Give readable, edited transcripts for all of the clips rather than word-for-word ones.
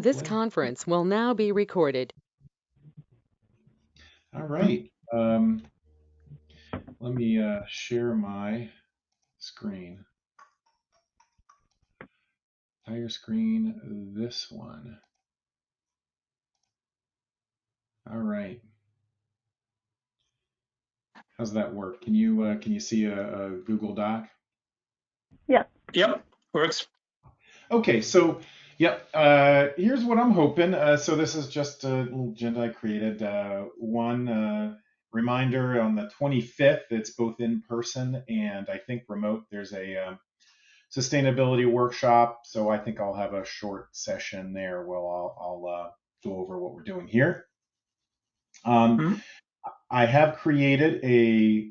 This Hopefully. conference will now be recorded. All right. Let me share my screen. Entire screen, this one. All right. How's that work? Can you see a Google Doc? Yeah. Yep, works. Okay, so yep. Here's what I'm hoping. So this is just a little agenda I created. One reminder on the 25th. It's both in person and I think remote. There's a sustainability workshop. So I think I'll have a short session there where I'll go over what we're doing here. I have created a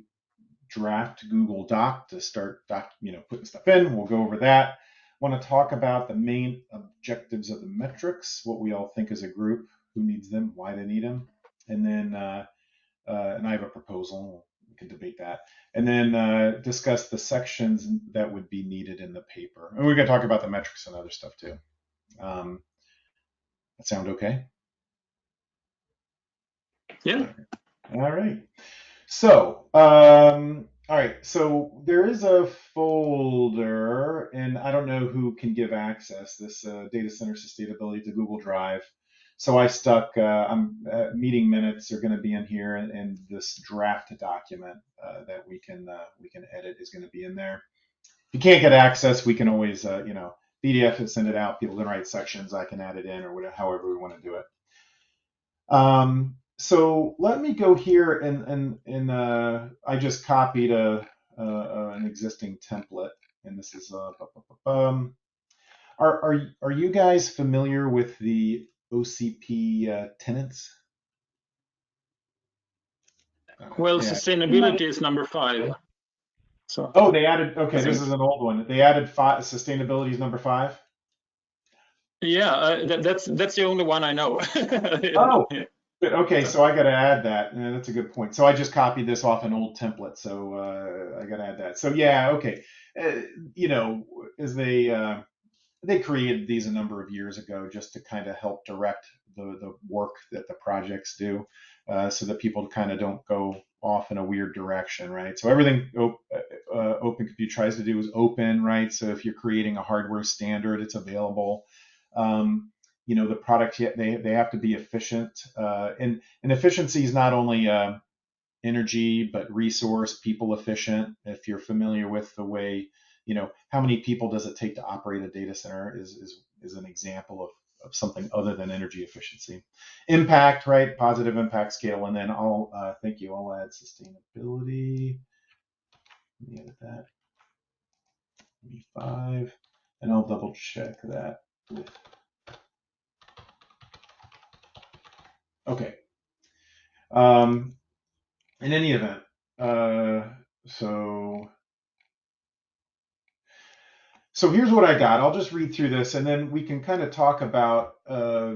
draft Google Doc to start putting stuff in. We'll go over that. Want to talk about the main objectives of the metrics, what we all think as a group, who needs them, why they need them, and then and I have a proposal. We can debate that, and then discuss the sections that would be needed in the paper, and we're going to talk about the metrics and other stuff too. That sound okay? Yeah. All right. So, all right. So there is a folder, and I don't know who can give access this data center sustainability to Google Drive. So I stuck. Meeting minutes are going to be in here, and this draft document that we can edit is going to be in there. If you can't get access, we can always PDF and send it out. People can write sections. I can add it in or whatever, however we want to do it. So let me go here and I just copied an existing template, and this is are you guys familiar with the OCP tenants? Well, yeah. Sustainability is number 5. So. Oh, they added. Okay, this is an old one. They added sustainability is number 5. Yeah, that's the only one I know. Oh. Okay, so I got to add that. Yeah, that's a good point. So I just copied this off an old template, so I got to add that. So yeah, okay. As they created these a number of years ago just to kind of help direct the work that the projects do, so that people kind of don't go off in a weird direction, right? So everything Open Compute tries to do is open, right? So if you're creating a hardware standard, it's available. The product, they have to be efficient, and efficiency is not only energy but resource, people efficient. If you're familiar with the way, how many people does it take to operate a data center is an example of something other than energy efficiency. Impact, right? Positive impact scale, and then thank you. I'll add sustainability. Let me edit that. 5, and I'll double check that with. Okay. In any event, so here's what I got. I'll just read through this, and then we can kind of talk about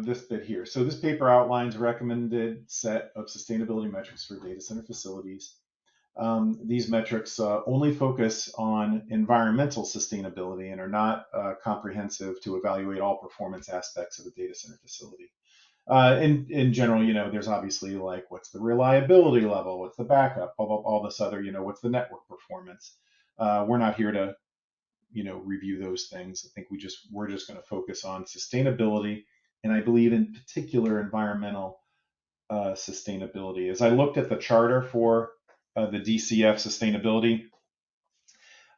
this bit here. So this paper outlines a recommended set of sustainability metrics for data center facilities. These metrics only focus on environmental sustainability and are not comprehensive to evaluate all performance aspects of a data center facility. In general, there's obviously like what's the reliability level, what's the backup, all this other, what's the network performance. We're not here to, review those things. I think we're just going to focus on sustainability, and I believe in particular environmental sustainability. As I looked at the charter for the DCF sustainability,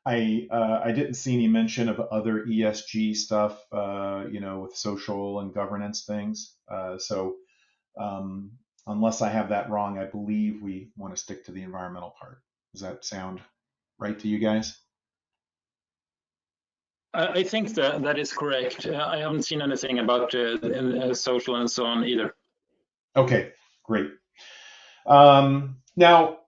I didn't see any mention of other ESG stuff, with social and governance things. So unless I have that wrong, I believe we want to stick to the environmental part. Does that sound right to you guys? I think that is correct. I haven't seen anything about social and so on either. Okay, great. Now,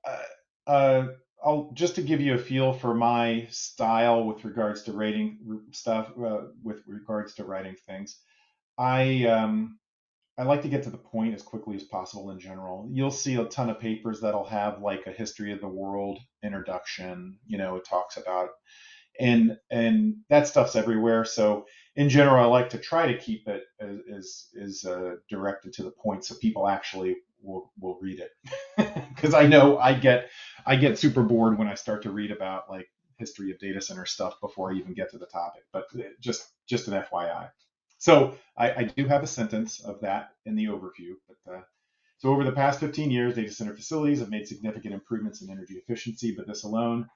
I'll just to give you a feel for my style with regards to rating stuff, with regards to writing things. I like to get to the point as quickly as possible in general. You'll see a ton of papers that'll have like a history of the world introduction, it talks about, and that stuff's everywhere. So in general, I like to try to keep it as directed to the point so people actually will read it. Because I know I get super bored when I start to read about like history of data center stuff before I even get to the topic. But just an FYI. So I do have a sentence of that in the overview. But so over the past 15 years, data center facilities have made significant improvements in energy efficiency, but this alone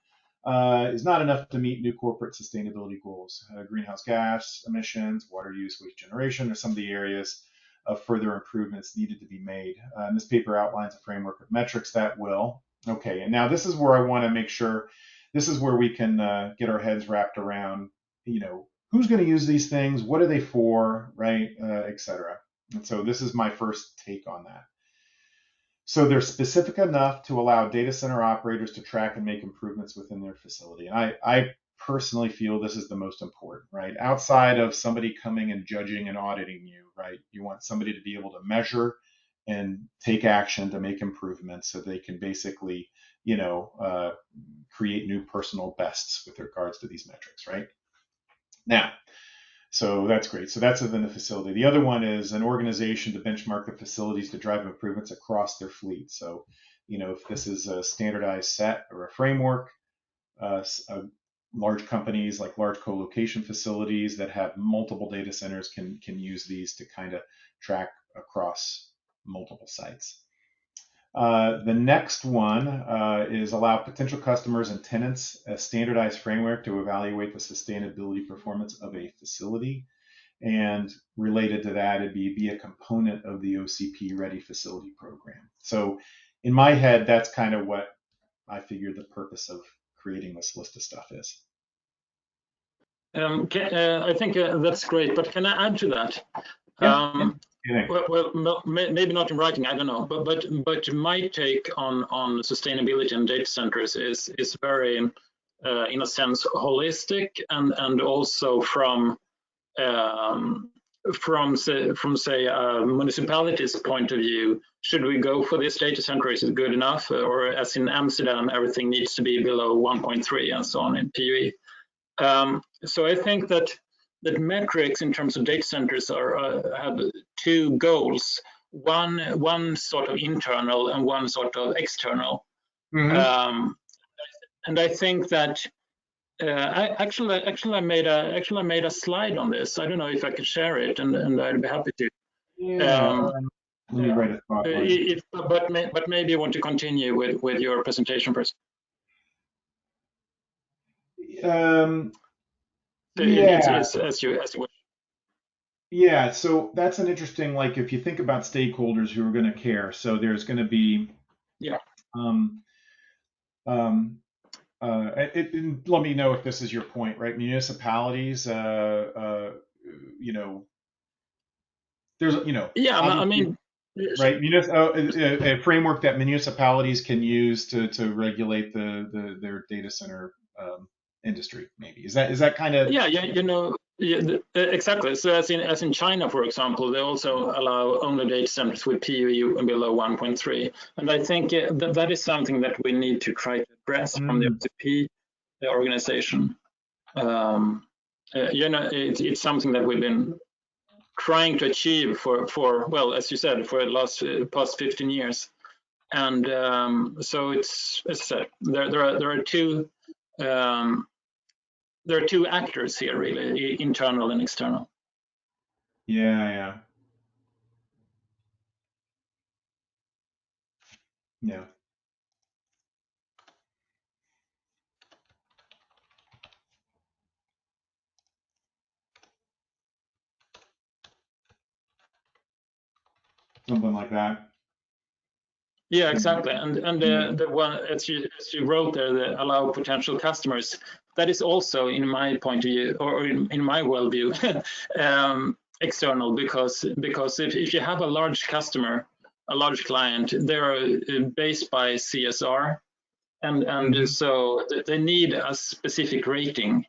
is not enough to meet new corporate sustainability goals. Greenhouse gas emissions, water use, waste generation are some of the areas of further improvements needed to be made. And this paper outlines a framework of metrics that will. Okay, and now this is where I want to make sure, this is where we can get our heads wrapped around, who's going to use these things, what are they for, right, et cetera. And so this is my first take on that. So they're specific enough to allow data center operators to track and make improvements within their facility. And I personally feel this is the most important, right? Outside of somebody coming and judging and auditing you, right? You want somebody to be able to measure and take action to make improvements so they can basically, create new personal bests with regards to these metrics, right? Now, so that's great. So that's within the facility. The other one is an organization to benchmark the facilities to drive improvements across their fleet. So, if this is a standardized set or a framework, large companies like large co-location facilities that have multiple data centers can use these to kind of track across multiple sites. The next one is allow potential customers and tenants a standardized framework to evaluate the sustainability performance of a facility. And related to that, it'd be a component of the OCP Ready Facility Program. So in my head, that's kind of what I figured the purpose of creating this list of stuff is. I think that's great, but can I add to that? Well, maybe not in writing, I don't know, but my take on sustainability and data centers is very, in a sense, holistic, and also from say a municipality's point of view. Should we go for this data center? Is it good enough? Or as in Amsterdam, everything needs to be below 1.3 and so on in PUE. So I think that metrics in terms of data centers have two goals. One sort of internal and one sort of external. Mm-hmm. And I think that I made a slide on this. I don't know if I could share it, and I'd be happy to. Yeah. Let me write it. But maybe you want to continue with your presentation first. As you wish. Yeah, so that's an interesting, like, if you think about stakeholders who are going to care, so there's going to be, let me know if this is your point, right? Municipalities, there's, I mean, right, a framework that municipalities can use to regulate their data center industry, maybe. Is that kind of? Yeah, exactly. So as in China, for example, they also allow only data centers with PUE below 1.3, and I think that is something that we need to try to address from the OCP organization. It's something that we've been trying to achieve for well, as you said, for the past 15 years, and so it's, as I said, there are two. There are two actors here, really, internal and external. Yeah. Something like that. Yeah, exactly. And the one, as you wrote there, the allow potential customers, that is also, in my point of view, or in my worldview, external, because if you have a large customer, a large client, they're based by CSR, and so they need a specific rating.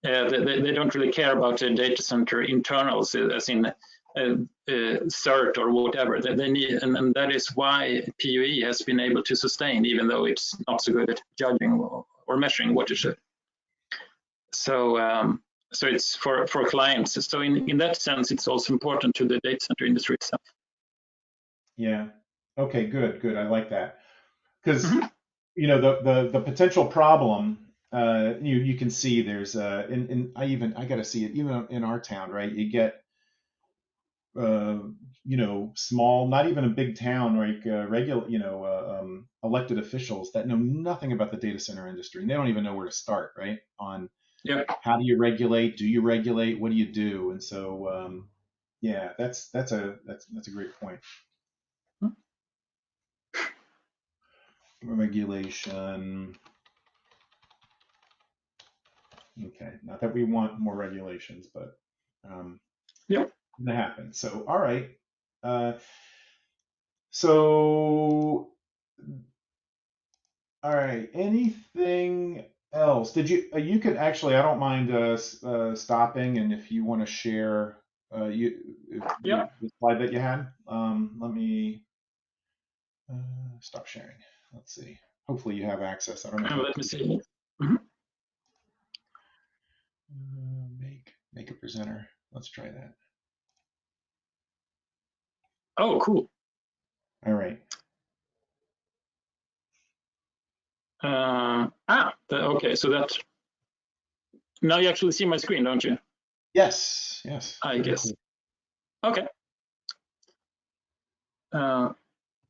They don't really care about the data center internals, as in CERT or whatever. They need, and that is why PUE has been able to sustain, even though it's not so good at judging or measuring what it should. So So it's for clients. So in that sense, it's also important to the data center industry itself. Yeah. Okay, good. I like that. Because Mhm. the potential problem, you can see there's I got to see it even in our town, right? You get small, not even a big town, like regular, elected officials that know nothing about the data center industry, and they don't even know where to start, right? On Yeah. how do you regulate? Do you regulate? What do you do? And so, yeah, that's a great point. Regulation. Okay, not that we want more regulations, but Yeah. that happens. So, all right. So, all right. Anything else? Did you? You could actually. I don't mind stopping, and if you want to share, Yeah. the slide that you had. Let me stop sharing. Let's see. Hopefully, you have access. I don't know And how let me to see. Mhm. make a presenter. Let's try that. Oh, cool. All right. Okay. So that now you actually see my screen, don't you? Yes. Yes. I Very guess. cool. Okay.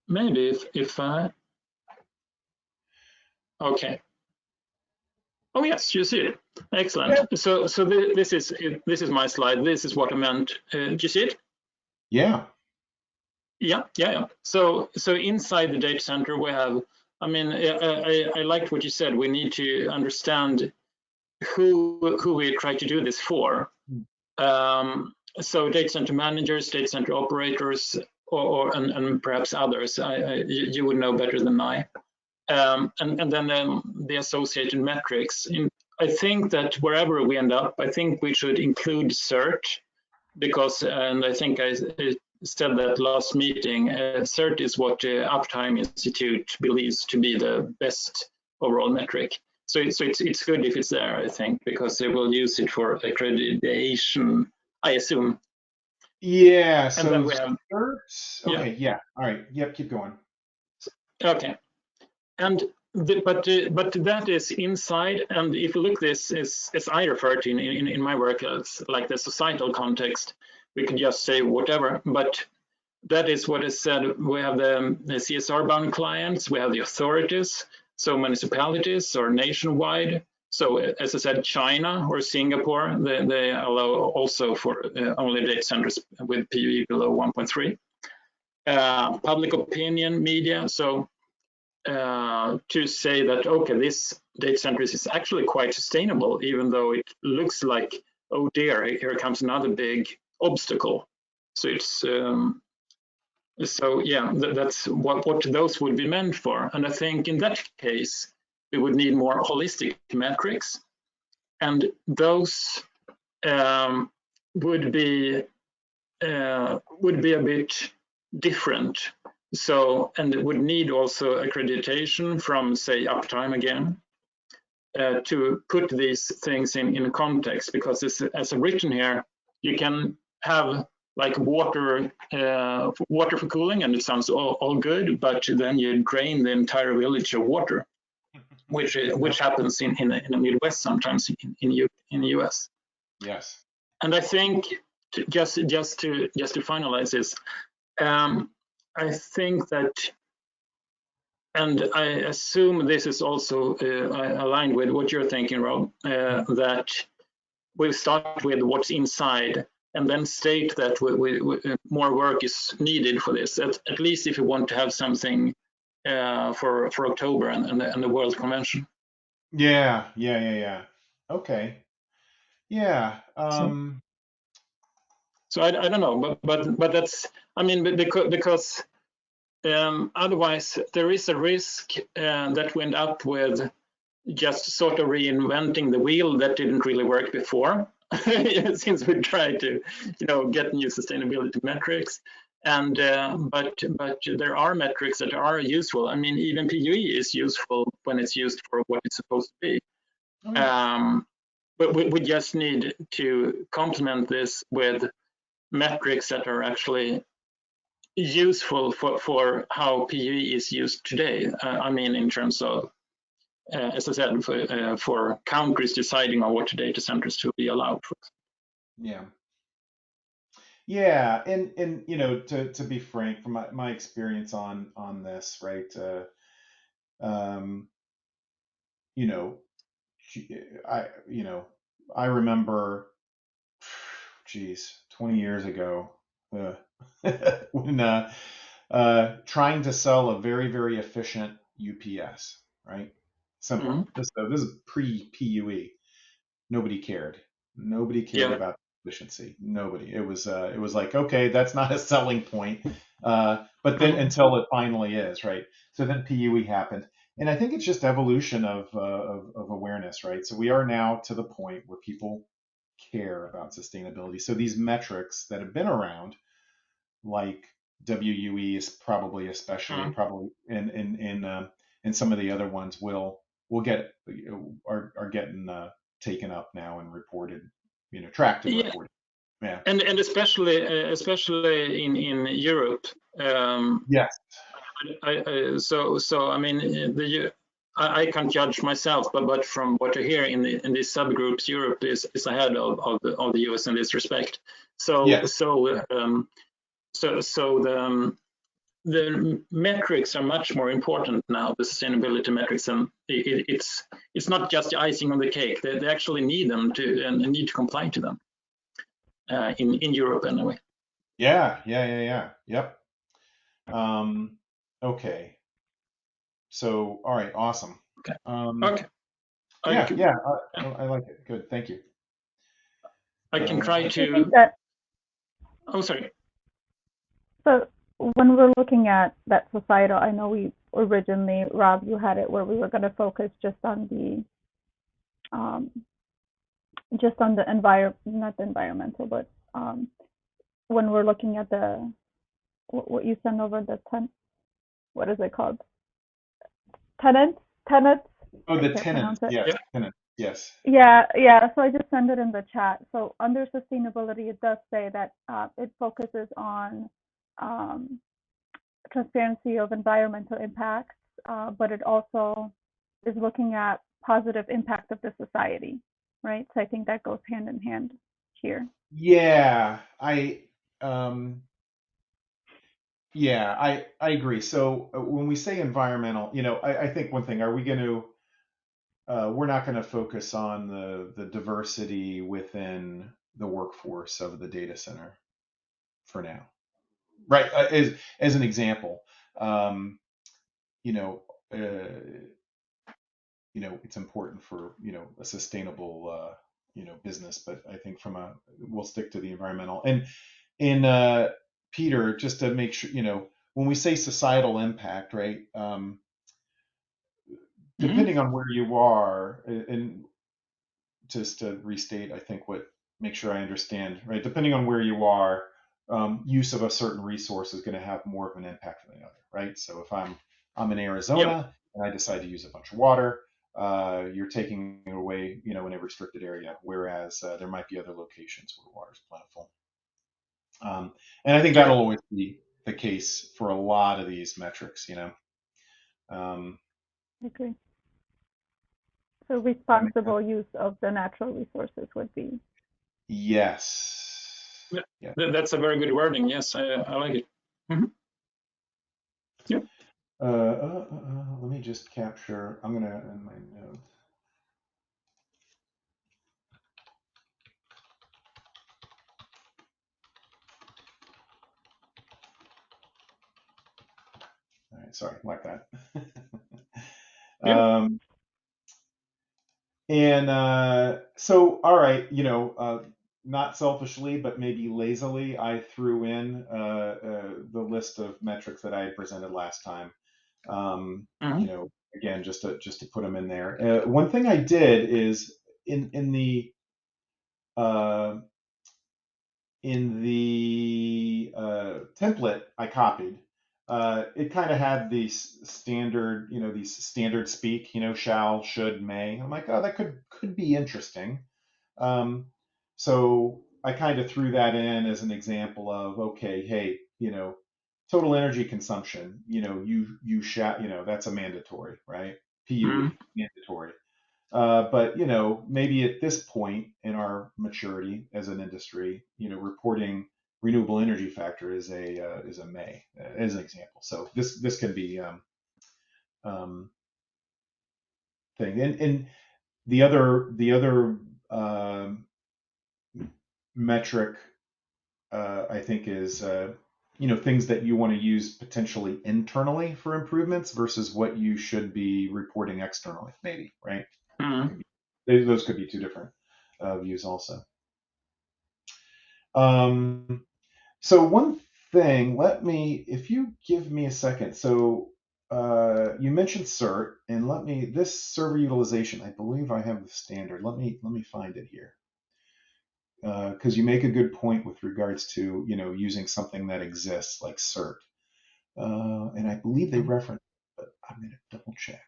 Maybe if I. Okay. Oh yes, you see it. Excellent. Yeah. So this is my slide. This is what I meant. Do you see it? Yeah. Yeah. So inside the data center we have. I mean, I liked what you said. We need to understand who we try to do this for. So data center managers, data center operators, and perhaps others. You would know better than I. And then the associated metrics. I think that wherever we end up, I think we should include CERT because, and I think I said that last meeting, CERT is what the Uptime Institute believes to be the best overall metric. So it's good if it's there, I think, because they will use it for accreditation, I assume. Yeah. And then So we have, okay. Yeah. All right. Yep. Keep going. Okay. And but that is inside, and if you look this as I refer to in my work as like the societal context, we could just say whatever, but that is what is said. We have the CSR bound clients, we have the authorities, so municipalities or nationwide. So as I said, China or Singapore, they allow also for only data centers with PUE below 1.3. Public opinion, media, so to say that, okay, this data center is actually quite sustainable, even though it looks like, oh dear, here comes another big obstacle. So it's, so yeah, that's what those would be meant for. And I think in that case, we would need more holistic metrics. And those would be a bit different. So, and it would need also accreditation from, say, Uptime again, to put these things in context, because as I've written here, you can have like water for cooling, and it sounds all good, but then you drain the entire village of water, which happens in the Midwest sometimes in the US. Yes. And I think just to finalize this, I think that, and I assume this is also aligned with what you're thinking, Rob, that we'll start with what's inside and then state that more work is needed for this, at least if you want to have something for October and the World Convention. Yeah. Okay. Yeah. So I don't know, but that's, I mean, because otherwise there is a risk that we end up with just sort of reinventing the wheel that didn't really work before, since we tried to, get new sustainability metrics. And but there are metrics that are useful. I mean, even PUE is useful when it's used for what it's supposed to be. Oh, yeah. but we just need to complement this with metrics that are actually useful for how PUE is used today. I mean, in terms of, as I said, for countries deciding on what data centers to be allowed. Yeah. Yeah, and to be frank, from my experience on this, right? Um, you know, I I remember, geez, 20 years ago, uh, when trying to sell a very, very efficient UPS, right? Simple. Mm-hmm. This is pre-PUE. Nobody cared. Nobody cared Yeah. about efficiency. Nobody. It was like, okay, that's not a selling point. But then Mm-hmm. until it finally is, right? So then PUE happened, and I think it's just evolution of awareness, right? So we are now to the point where people care about sustainability. So these metrics that have been around, like WUE is probably especially Mm-hmm. probably and some of the other ones will get are getting taken up now and reported, tracked and Yeah, reported. Yeah. and especially in Europe. Yes. So I mean, I can't judge myself, but from what I hear in these subgroups, Europe is ahead of the US in this respect. So Yes. so so the metrics are much more important now, the sustainability metrics, and it's not just the icing on the cake. They actually need them to and need to comply to them in Europe anyway. Yeah. Yeah. Yeah. Yeah. Yep. Okay. So, all right. Awesome. Okay. Um, Okay. yeah. Yeah. I like it. Good. Thank you. I can try I think to. that Oh, sorry. so when we're looking at that societal, I know we originally, Rob, you had it where we were going to focus um, just on the not the environmental, but when we're looking at the what you send over what is it called? Tenants. Oh, I the can't tenants. pronounce it. Yes. Yeah. Tenants. Yes. Yeah, yeah. So I just send it in the chat. So under sustainability, it does say that it focuses on um, transparency of environmental impacts, but it also is looking at positive impact of the society, right? So I think that goes hand in hand here. Yeah. Um, I agree. So when we say environmental, I think one thing, are we going to, we're not going to focus on the diversity within the workforce of the data center for now, right? As an example, um, you know, uh, it's important for, a sustainable, business, but I think we'll stick to the environmental. And in Peter, just to make sure, when we say societal impact, right? Mm-hmm. Depending on where you are, and just to restate, I think make sure I understand, right? Depending on where you are, use of a certain resource is going to have more of an impact than the other, right? So if I'm in Yep. Arizona and I decide to use a bunch of water, you're taking it away, in a restricted area, whereas there might be other locations where water is plentiful. And I think Yeah. that'll always be the case for a lot of these metrics. Um, I agree. So that makes sense. responsible use of the natural resources would be. Yes. Yeah. Yeah. That's a very good wording. Yes, I like it. Mm-hmm. Yep. Let me just capture. I'm gonna in my notes. All right, sorry, like that. Yep. um, and so, all right, not selfishly, but maybe lazily, I threw in the list of metrics that I had presented last time. Mm-hmm. Again, just to put them in there. One thing I did is in the uh, template I copied, it kind of had these standard speak, shall, should, may. I'm like, oh, that could be interesting. So I kind of threw that in as an example of, okay, hey, total energy consumption, that's a mandatory, right? PUE, mandatory. But maybe at this point in our maturity as an industry, reporting renewable energy factor is a may as an example. So this can be um, thing. And the other metric I think is things that you want to use potentially internally for improvements versus what you should be reporting externally, maybe, right? Those could be two different views also. So one thing, if you give me a second. So you mentioned CERT, and this server utilization, I believe I have the standard. Let me find it here. Because you make a good point with regards to using something that exists like CERT, and I believe they reference, but I'm going to double check.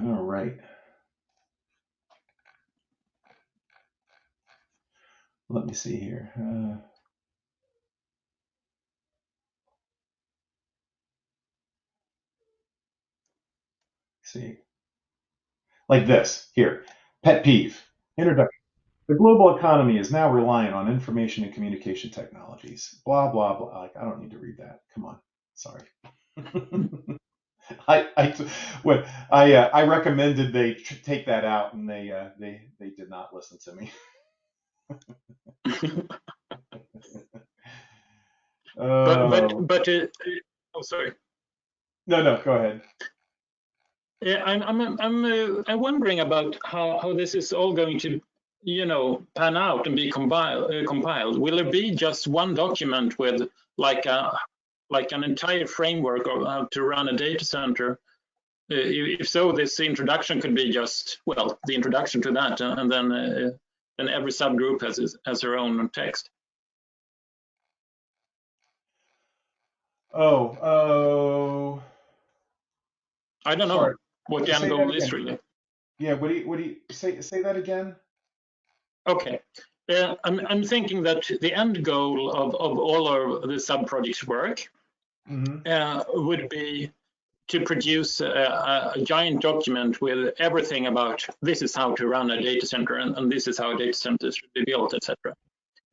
All right. Let me see here. See, like this here. Pet peeve. Introduction. The global economy is now reliant on information and communication technologies. Blah blah blah. Like, I don't need to read that. Come on. Sorry. I recommended they take that out, and they did not listen to me. Oh, sorry. No, go ahead. Yeah, I'm wondering about how this is all going to pan out and be compiled. Will there be just one document with like an entire framework of how to run a data center? If so, this introduction could be just, well, the introduction to that, and then every subgroup has their own text. I don't know what the end goal is really. Yeah, what do you say that again? Okay. I'm thinking that the end goal of all of the sub-projects work would be to produce a giant document with everything about this is how to run a data center, and this is how a data center should be built, etc.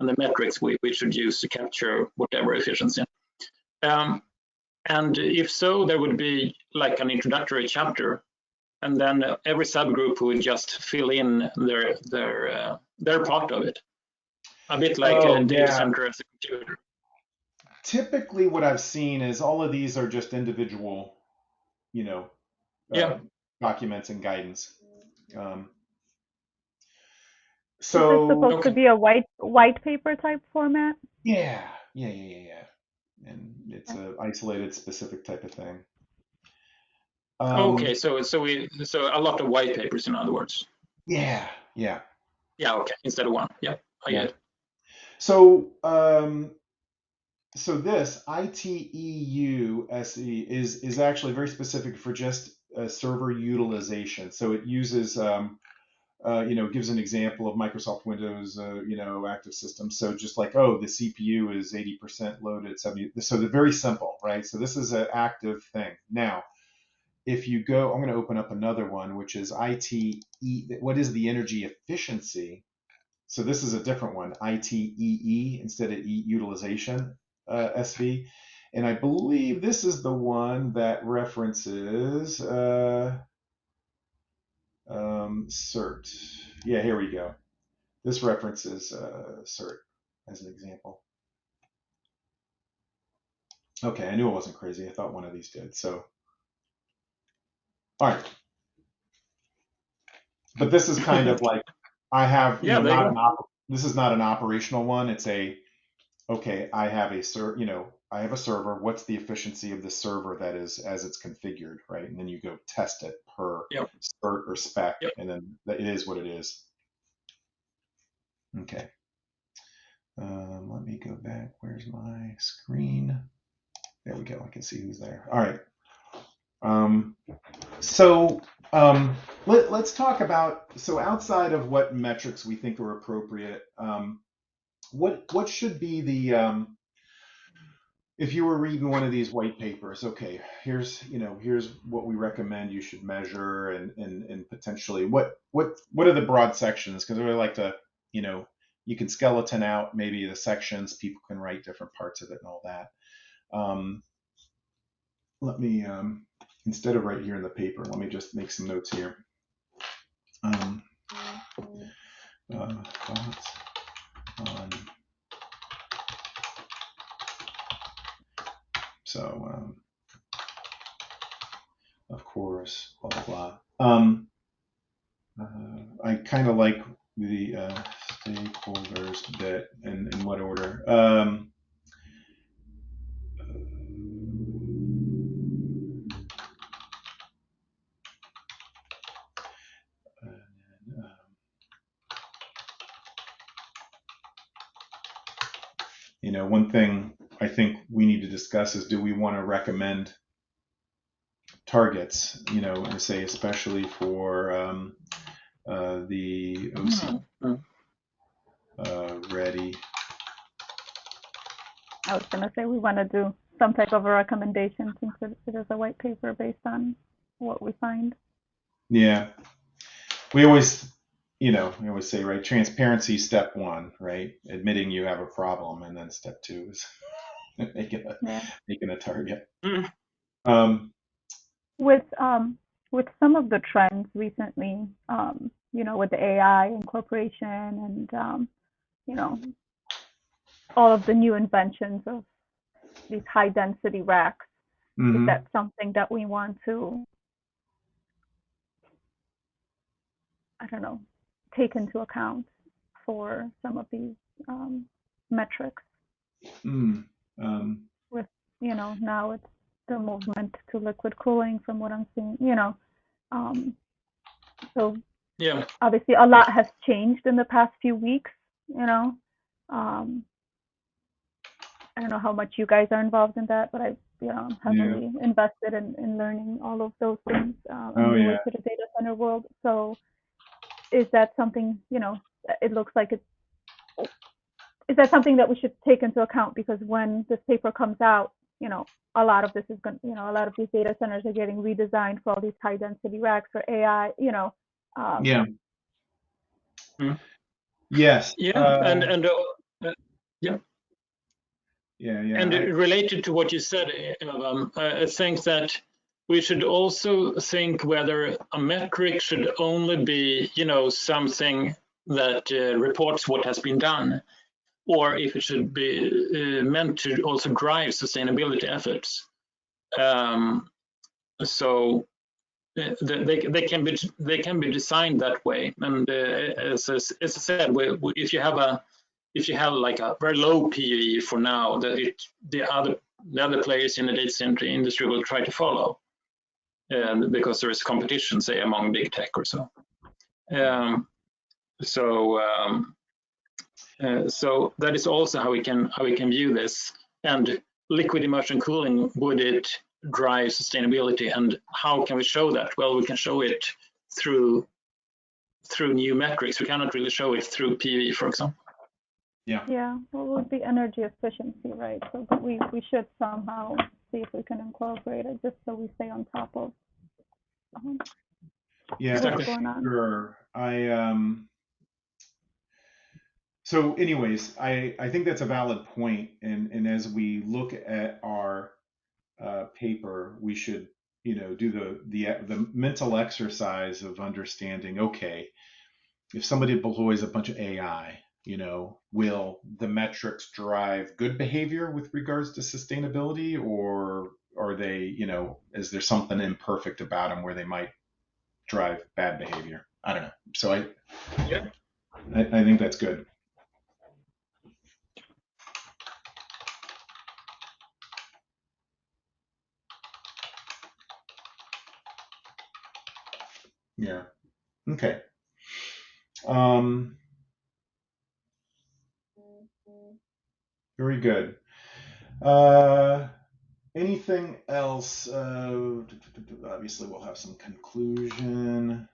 And the metrics we should use to capture whatever efficiency. And if so, there would be like an introductory chapter, and then every subgroup would just fill in their part of it. A bit like a data center as a computer. Typically, what I've seen is all of these are just individual, documents and guidance. So is this supposed to be a white paper type format? Yeah. And it's an isolated, specific type of thing. Okay, so a lot of white papers, in other words. Yeah. Okay, instead of one. Yeah, I get it. So, this ITEU SE is actually very specific for just server utilization. So it uses, gives an example of Microsoft Windows, active system. So just like, the CPU is 80% loaded, 70. So they're very simple, right? So this is an active thing. Now, if you go, I'm going to open up another one, which is ITE. What is the energy efficiency? So this is a different one, ITEE instead of utilization SV. And I believe this is the one that references CERT. Yeah, here we go. This references CERT as an example. Okay, I knew it wasn't crazy. I thought one of these did. So, all right. But this is kind of like, I have, this is not an operational one. It's a okay, I have a I have a server. What's the efficiency of the server that is as it's configured, right? And then you go test it per Yep. cert or spec, Yep. and then it is what it is. Okay. Let me go back. Where's my screen? There we go. I can see who's there. All right. So let's talk about, so outside of what metrics we think are appropriate, what should be the, if you were reading one of these white papers, okay, here's what we recommend you should measure, and potentially what are the broad sections? Because I really like to, you can skeleton out maybe the sections, people can write different parts of it and all that. Let me, instead of right here in the paper, let me just make some notes here. Thoughts on, so, of course, blah, blah, blah. I kind of like the stakeholders bit, and in what order. One thing I think we need to discuss is, do we want to recommend targets, and say especially for the OCP ready. I was going to say we want to do some type of a recommendation since it is a white paper based on what we find. Yeah. We always say, right, transparency step one, right? Admitting you have a problem, and then step two is making a target. Mm. With some of the trends recently, with the AI incorporation and all of the new inventions of these high density racks, is that something that we want to, I don't know, take into account for some of these metrics? With now it's the movement to liquid cooling, from what I'm seeing, so yeah, obviously a lot has changed in the past few weeks. I don't know how much you guys are involved in that, but I'm heavily invested in learning all of those things and new to the data center world. So is that something, it looks like is that something that we should take into account? Because when this paper comes out, a lot of this is going, a lot of these data centers are getting redesigned for all these high density racks for AI, yeah. Yes. Yeah, yeah. Yeah. And related to what you said, I think that we should also think whether a metric should only be, something that reports what has been done, or if it should be meant to also drive sustainability efforts. So they can be designed that way. And as I said, if you have like a very low PUE for now, the other players in the data center industry will try to follow, because there is competition, say, among big tech or so. So that is also how we can view this. And liquid immersion cooling, would it drive sustainability, and how can we show that? Well, we can show it through new metrics. We cannot really show it through PV, for example. Yeah, well, it would be energy efficiency, right? So, but we should somehow see if we can incorporate it, just so we stay on top of what's going on. Sure. So anyways, I think that's a valid point, and as we look at our paper, we should do the mental exercise of understanding, okay, if somebody deploys a bunch of AI, will the metrics drive good behavior with regards to sustainability, or are they, is there something imperfect about them where they might drive bad behavior? I don't know. So I think that's good. Yeah. Okay. Um, very good. Anything else? Obviously, we'll have some conclusion.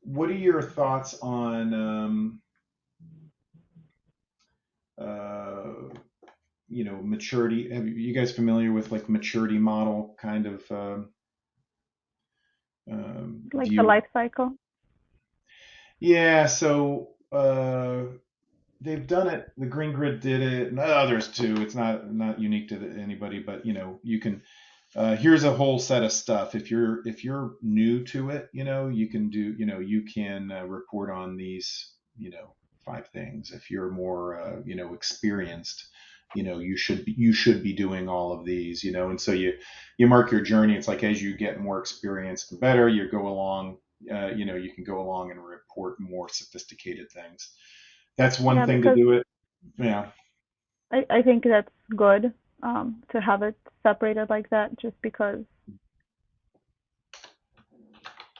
What are your thoughts on maturity? Have you guys familiar with like maturity model kind of Like the view? life cycle. Yeah, so they've done it. The Green Grid did it, and others too. It's not unique to anybody, but you can. Here's a whole set of stuff. If you're new to it, you can do. You can report on these. 5 things. If you're more experienced, you should be doing all of these. And so you mark your journey. It's like as you get more experienced and better, you go along. You can go along and report more sophisticated things. That's one Yeah, thing to because do it. Yeah. I think that's good to have it separated like that, just because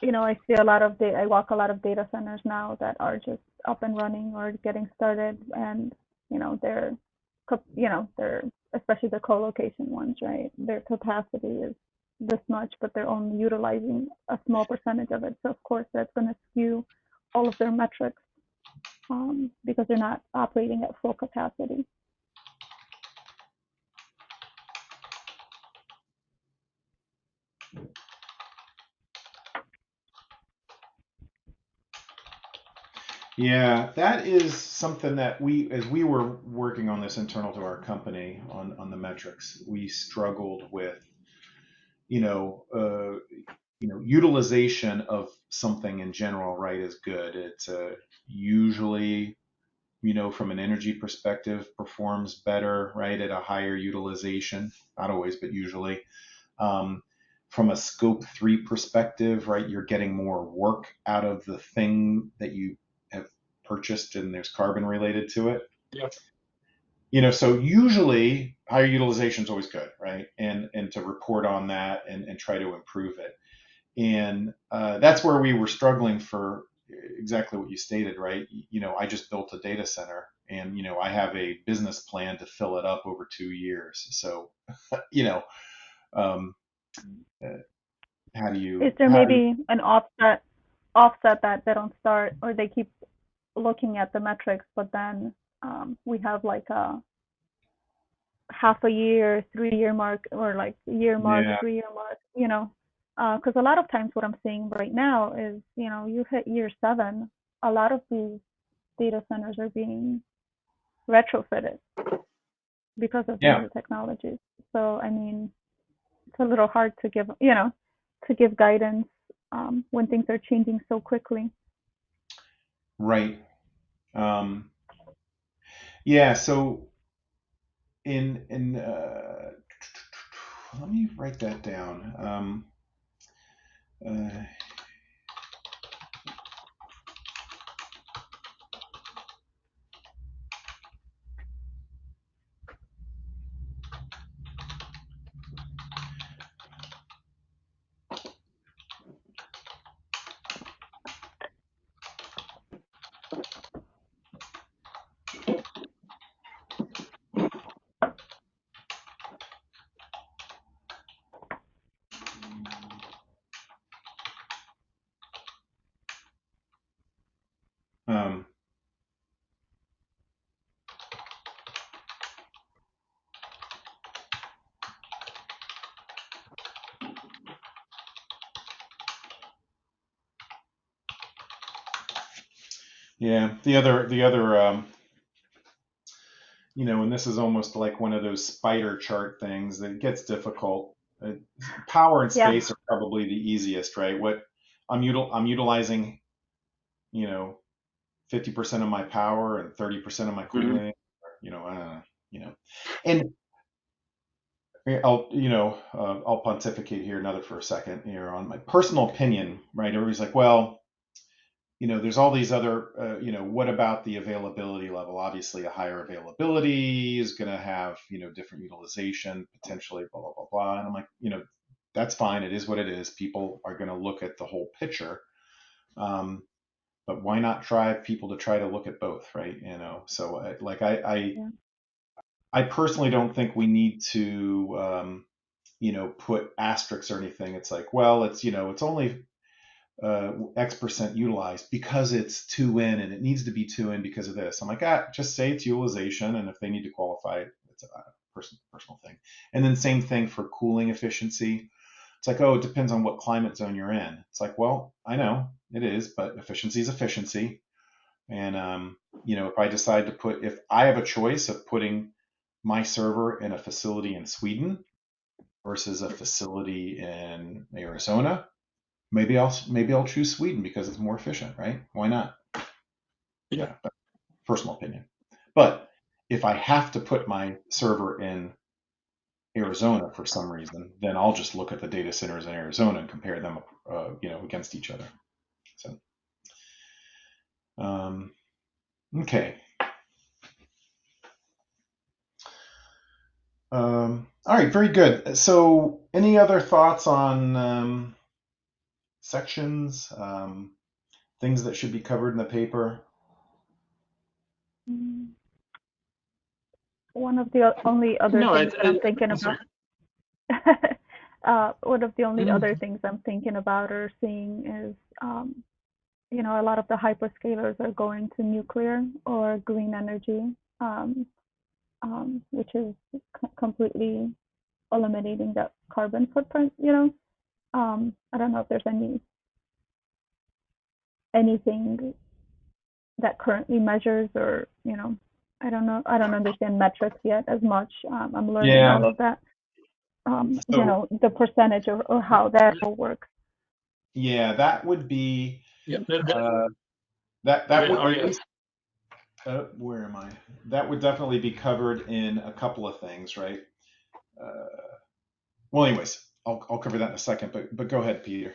I see I walk a lot of data centers now that are just up and running or getting started, and they're they're, especially the co-location ones, right? Their capacity is this much, but they're only utilizing a small percentage of it. So of course that's going to skew all of their metrics because they're not operating at full capacity. Yeah, that is something that as we were working on this internal to our company on the metrics, we struggled with, you know, uh, utilization of something in general, right, is good. It's usually, from an energy perspective, performs better, right, at a higher utilization. Not always, but usually. Um, from a scope 3 perspective, right, you're getting more work out of the thing that you have purchased and there's carbon related to it. Yeah. So usually higher utilization is always good, right? And to report on that and try to improve it. And that's where we were struggling for exactly what you stated, right? I just built a data center and, I have a business plan to fill it up over 2 years. So, um, how do Is you, there how do you, maybe an offset that they don't start, or they keep looking at the metrics, but then we have like a half a year, 3 year mark, or like year mark, yeah, 3 year mark, because a lot of times what I'm seeing right now is, you hit year 7, a lot of these data centers are being retrofitted because of the yeah, new technologies. So, I mean, it's a little hard to give guidance when things are changing so quickly. right. Um, yeah. So in let me write that down. Uh, um, yeah. And this is almost like one of those spider chart things that gets difficult. Uh, Power and Yeah. space are probably the easiest, right? What I'm utilizing, you know, 50% of my power and 30% of my Mhm. cooling, you know, and I'll pontificate here another for a second here on my personal opinion, right? Everybody's like, well, there's all these other, what about the availability level? Obviously, a higher availability is going to have, different utilization, potentially, blah, blah, blah, blah. And I'm like, that's fine. It is what it is. People are going to look at the whole picture. But why not try people to try to look at both, right? So like I personally don't think we need to, put asterisks or anything. It's like, well, it's only X% utilized because it's 2N and it needs to be 2N because of this. I'm like, just say it's utilization, and if they need to qualify, it's a personal thing. And then same thing for cooling efficiency. It's like, oh, it depends on what climate zone you're in. It's like, well, I know it is, but efficiency is efficiency. And if I decide to if I have a choice of putting my server in a facility in Sweden versus a facility in Arizona, maybe I'll choose Sweden because it's more efficient, right? Why not? Yeah. Personal opinion. But if I have to put my server in Arizona for some reason, then I'll just look at the data centers in Arizona and compare them, against each other. So, okay. All right, very good. So, any other thoughts on sections, things that should be covered in the paper? One of the only other things I'm thinking about. One of the only other things I'm thinking about or seeing is, a lot of the hyperscalers are going to nuclear or green energy, which is completely eliminating that carbon footprint. I don't know if there's anything that currently measures or, I don't know. I don't understand metrics yet as much. I'm learning all of that. The percentage or how that all works. Yeah, that would be that would where am I? That would definitely be covered in a couple of things, right? Well, anyways, I'll cover that in a second, but go ahead, Peter.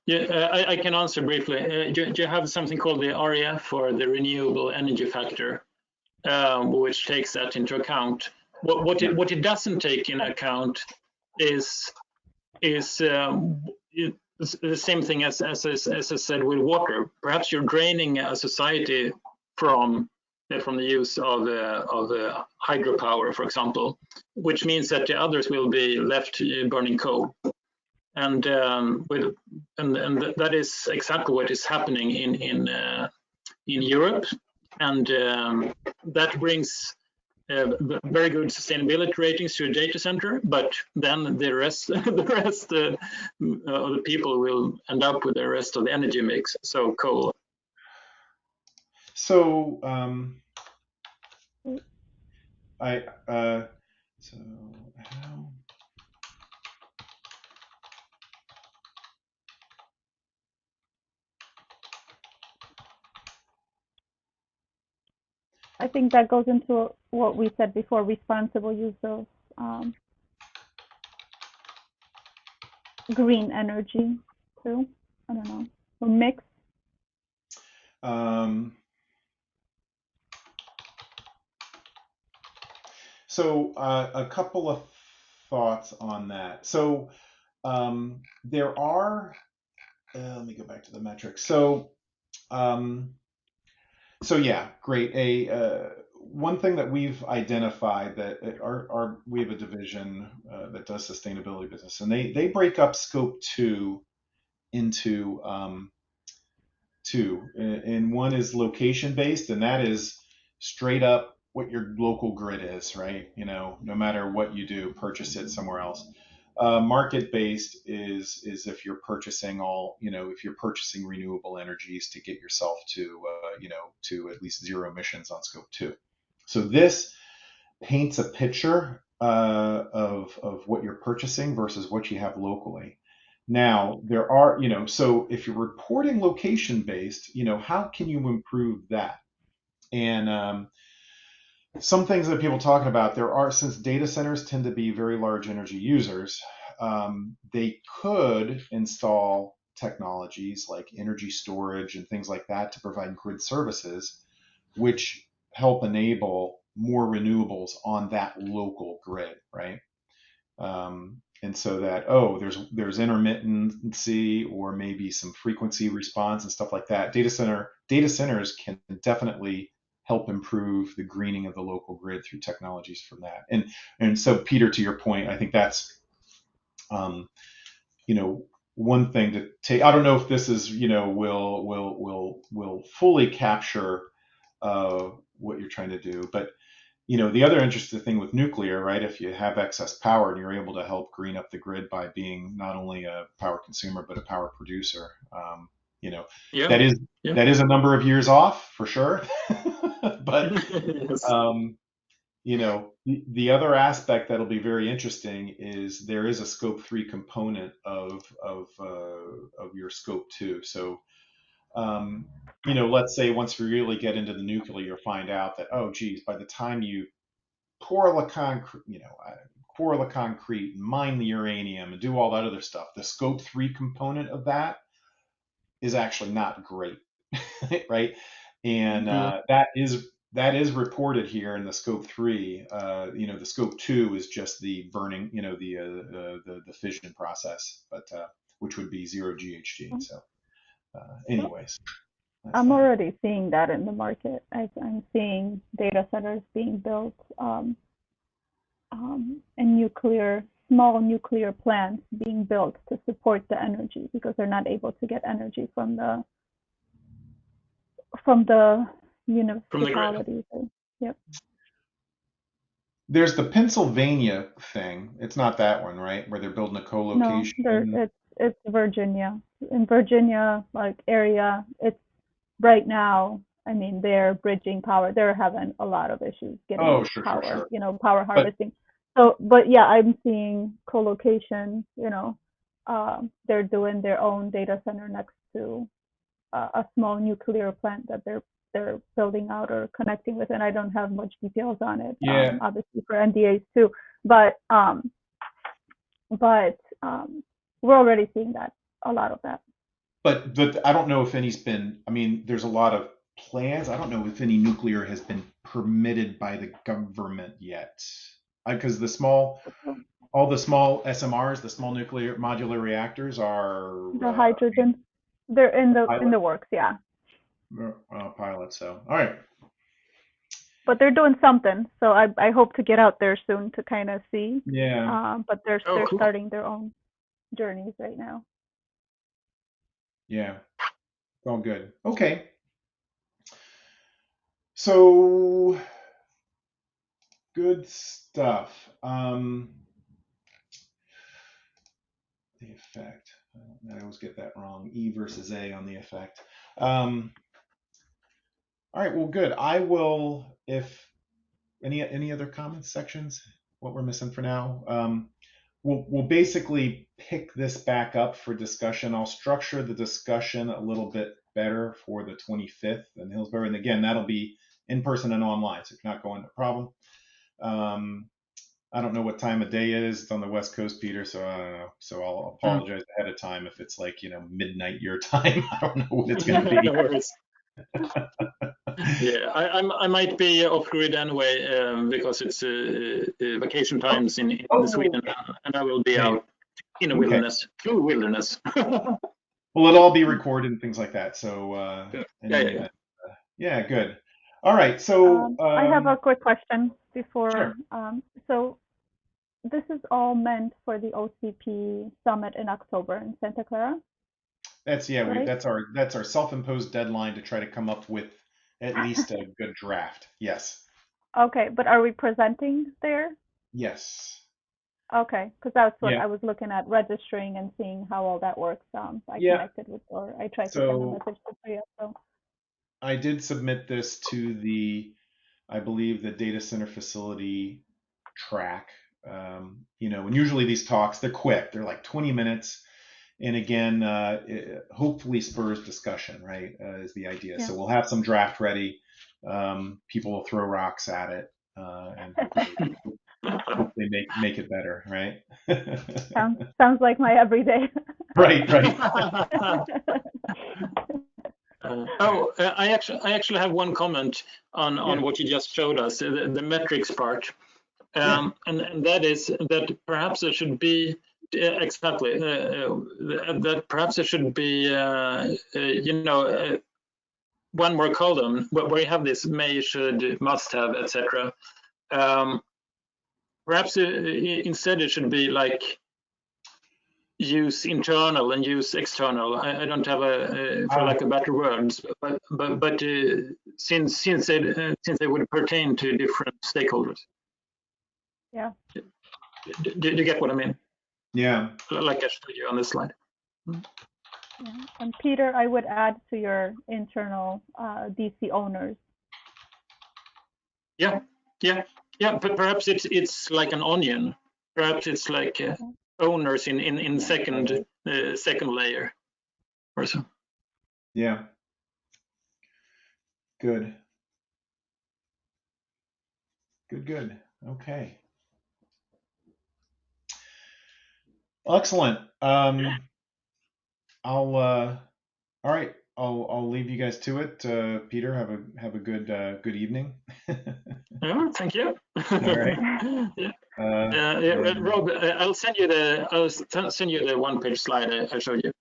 Yeah, I can answer briefly. You have something called the REF, or the renewable energy factor, which takes that into account. What it doesn't take into account is the same thing as I said with water. Perhaps you're draining a society from the use of hydropower, for example, which means that the others will be left burning coal. And that is exactly what is happening in Europe, and that brings very good sustainability ratings to a data center, but then the rest of the people will end up with the rest of the energy mix, so coal. So how? I think that goes into what we said before, responsible use of green energy too. I don't know, or mix. So a couple of thoughts on that. So there are. Let me go back to the metrics. So yeah, great. One thing that we've identified that we have a division that does sustainability business, and they break up scope 2 into two, and one is location based, and that is straight up what your local grid is, right? No matter what you do, purchase it somewhere else. Market based is if you're purchasing if you're purchasing renewable energies to get yourself to to at least zero emissions on scope 2. So this paints a picture of what you're purchasing versus what you have locally. Now there are, so if you're reporting location based, how can you improve that? And some things that people talking about, since data centers tend to be very large energy users, they could install technologies like energy storage and things like that to provide grid services, which help enable more renewables on that local grid, right? And so that, there's intermittency or maybe some frequency response and stuff like that. Data centers can definitely help improve the greening of the local grid through technologies from that. And so, Peter, to your point, I think that's one thing to take. I don't know if this is will fully capture what you're trying to do, but the other interesting thing with nuclear, right? If you have excess power and you're able to help green up the grid by being not only a power consumer but a power producer, Yeah. that is Yeah. that is a number of years off for sure. But Yes. the other aspect that'll be very interesting is there is a scope 3 component of your scope 2. So let's say once we really get into the nuclear, you'll find out that, oh, geez, by the time you pour the concrete, mine the uranium, and do all that other stuff, the scope 3 component of that is actually not great, right? And that is reported here in the scope 3. The scope 2 is just the burning, the fission process, but which would be 0 GHG. So, anyways. I'm already seeing that in the market. I'm seeing data centers being built and small nuclear plants being built to support the energy because they're not able to get energy from the municipalities. Yep. There's the Pennsylvania thing. It's not that one, right? Where they're building a co-location. No, it's Virginia. In Virginia, area, it's right now. I mean, they're bridging power. They're having a lot of issues getting power. Sure. Power harvesting. But yeah, I'm seeing co-location. They're doing their own data center next to a small nuclear plant that they're building out or connecting with, and I don't have much details on it. Yeah. Obviously for NDAs too, but we're already seeing a lot of that. But I don't know if any's been. I mean, there's a lot of plans. I don't know if any nuclear has been permitted by the government yet, because all the small SMRs, the small nuclear modular reactors, are the hydrogen. They're in the works, yeah. Pilot. So, all right. But they're doing something, so I hope to get out there soon to kind of see. Yeah. But they're cool. starting their own journeys right now. Yeah. All good. Okay. So good stuff. The effect. I always get that wrong. E versus A on the effect. All right. Well, good. I will. If any other comments, sections, what we're missing for now. We'll basically pick this back up for discussion. I'll structure the discussion a little bit better for the 25th in Hillsborough, and again, that'll be in person and online. So if you're not going, no problem. I don't know what time of day it is. It's on the West Coast, Peter, so I don't know. So I'll apologize ahead of time if it's midnight your time. I don't know what it's going to be. No worries. Yeah, I might be off grid anyway because it's vacation times in Sweden, and I will be out in the wilderness, through wilderness. Well, it'll all be recorded and things like that. So yeah, good. All right, so I have a quick question before. Sure. So this is all meant for the OCP summit in October in Santa Clara. That's right? that's our self-imposed deadline to try to come up with at least a good draft. Yes. Okay, but are we presenting there? Yes. Okay, because that's what I was looking at, registering and seeing how all that works. I connected with, or I tried to send a message to Priya. So I did submit this to I believe the data center facility track. And usually these talks, they're quick. They're like 20 minutes. And again, it hopefully spurs discussion, right, is the idea. Yeah. So we'll have some draft ready. People will throw rocks at it. and hopefully make it better, right? Sounds like my everyday. Right. I actually have one comment on what you just showed us, the metrics part, and that is that perhaps there should be exactly that perhaps there should be one more column where you have this may, should, must have, etc. Perhaps instead it should be like use internal and use external. I don't have for lack of better words, but since they would pertain to different stakeholders. Yeah. Do you get what I mean? Yeah. Like I showed you on this slide. Yeah. And Peter, I would add to your internal DC owners. Yeah. But perhaps it's like an onion. Perhaps it's like owners in second layer or so. Yeah. Good. Okay. Excellent. All right. I'll leave you guys to it. Peter, have a good evening. Yeah, thank you. All right. Rob, I'll send you the one-page slide I showed you.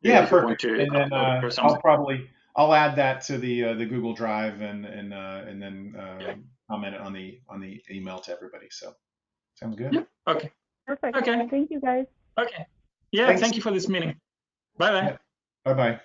Yeah, if you perfect. Want to and then or something. I'll add that to the Google Drive and then comment it on the email to everybody. So sounds good. Yeah. Okay. Perfect. Okay. Thank you, guys. Okay. Yeah. Thanks. Thank you for this meeting. Bye bye. Bye bye.